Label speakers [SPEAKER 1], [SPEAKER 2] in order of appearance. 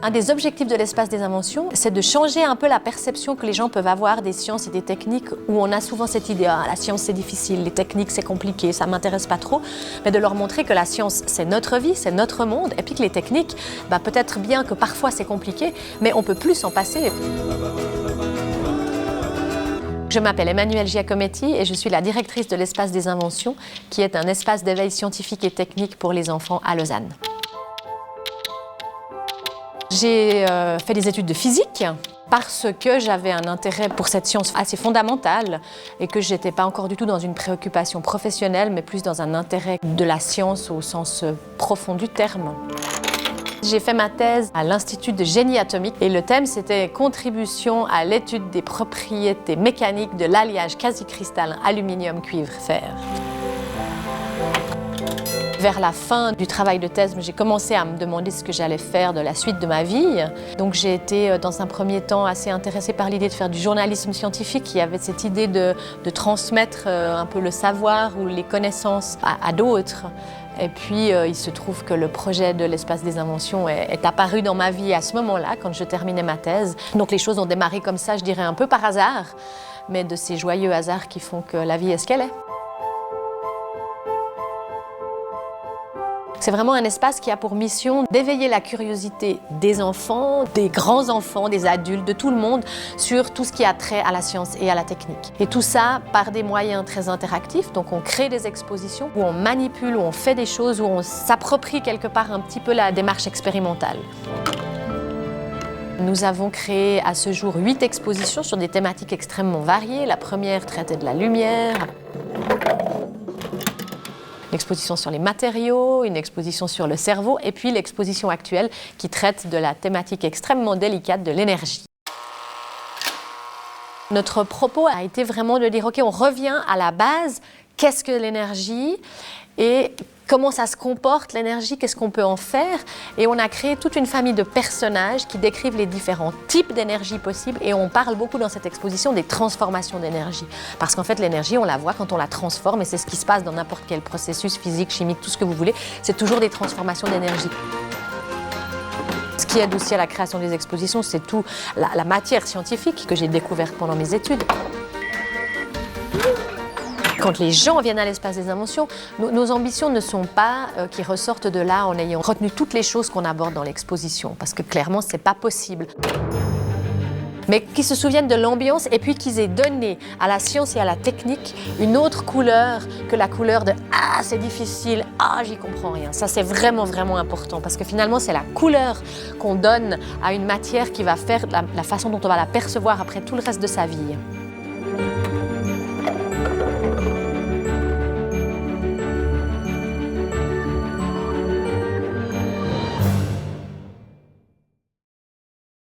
[SPEAKER 1] Un des objectifs de l'espace des inventions, c'est de changer un peu la perception que les gens peuvent avoir des sciences et des techniques où on a souvent cette idée « Ah, la science c'est difficile, les techniques c'est compliqué, ça ne m'intéresse pas trop », mais de leur montrer que la science c'est notre vie, c'est notre monde, et puis que les techniques, peut-être bien que parfois c'est compliqué, mais on peut plus s'en passer. Je m'appelle Emmanuelle Giacometti et je suis la directrice de l'espace des inventions, qui est un espace d'éveil scientifique et technique pour les enfants à Lausanne. J'ai fait des études de physique parce que j'avais un intérêt pour cette science assez fondamentale et que je n'étais pas encore du tout dans une préoccupation professionnelle, mais plus dans un intérêt de la science au sens profond du terme. J'ai fait ma thèse à l'Institut de génie atomique et le thème c'était « Contribution à l'étude des propriétés mécaniques de l'alliage quasi-cristallin aluminium-cuivre-fer ». Vers la fin du travail de thèse, j'ai commencé à me demander ce que j'allais faire de la suite de ma vie. Donc j'ai été dans un premier temps assez intéressée par l'idée de faire du journalisme scientifique. Il y avait cette idée de transmettre un peu le savoir ou les connaissances à d'autres. Et puis il se trouve que le projet de l'espace des inventions est apparu dans ma vie à ce moment-là, quand je terminais ma thèse. Donc les choses ont démarré comme ça, je dirais un peu par hasard, mais de ces joyeux hasards qui font que la vie est ce qu'elle est. C'est vraiment un espace qui a pour mission d'éveiller la curiosité des enfants, des grands-enfants, des adultes, de tout le monde sur tout ce qui a trait à la science et à la technique. Et tout ça par des moyens très interactifs, donc on crée des expositions où on manipule, où on fait des choses, où on s'approprie quelque part un petit peu la démarche expérimentale. Nous avons créé à ce jour 8 expositions sur des thématiques extrêmement variées. La première traitait de la lumière. Une exposition sur les matériaux, une exposition sur le cerveau, et puis l'exposition actuelle qui traite de la thématique extrêmement délicate de l'énergie. Notre propos a été vraiment de dire, OK, on revient à la base, qu'est-ce que l'énergie et comment ça se comporte l'énergie, qu'est-ce qu'on peut en faire? Et on a créé toute une famille de personnages qui décrivent les différents types d'énergie possibles et on parle beaucoup dans cette exposition des transformations d'énergie. Parce qu'en fait l'énergie, on la voit quand on la transforme et c'est ce qui se passe dans n'importe quel processus physique, chimique, tout ce que vous voulez, c'est toujours des transformations d'énergie. Ce qui aide aussi à la création des expositions, c'est tout la matière scientifique que j'ai découverte pendant mes études. Quand les gens viennent à l'espace des inventions, nos ambitions ne sont pas qu'ils ressortent de là en ayant retenu toutes les choses qu'on aborde dans l'exposition, parce que clairement, ce n'est pas possible. Mais qu'ils se souviennent de l'ambiance et puis qu'ils aient donné à la science et à la technique une autre couleur que la couleur de « Ah, c'est difficile, ah, j'y comprends rien ». Ça, c'est vraiment, vraiment important parce que finalement, c'est la couleur qu'on donne à une matière qui va faire la façon dont on va la percevoir après tout le reste de sa vie.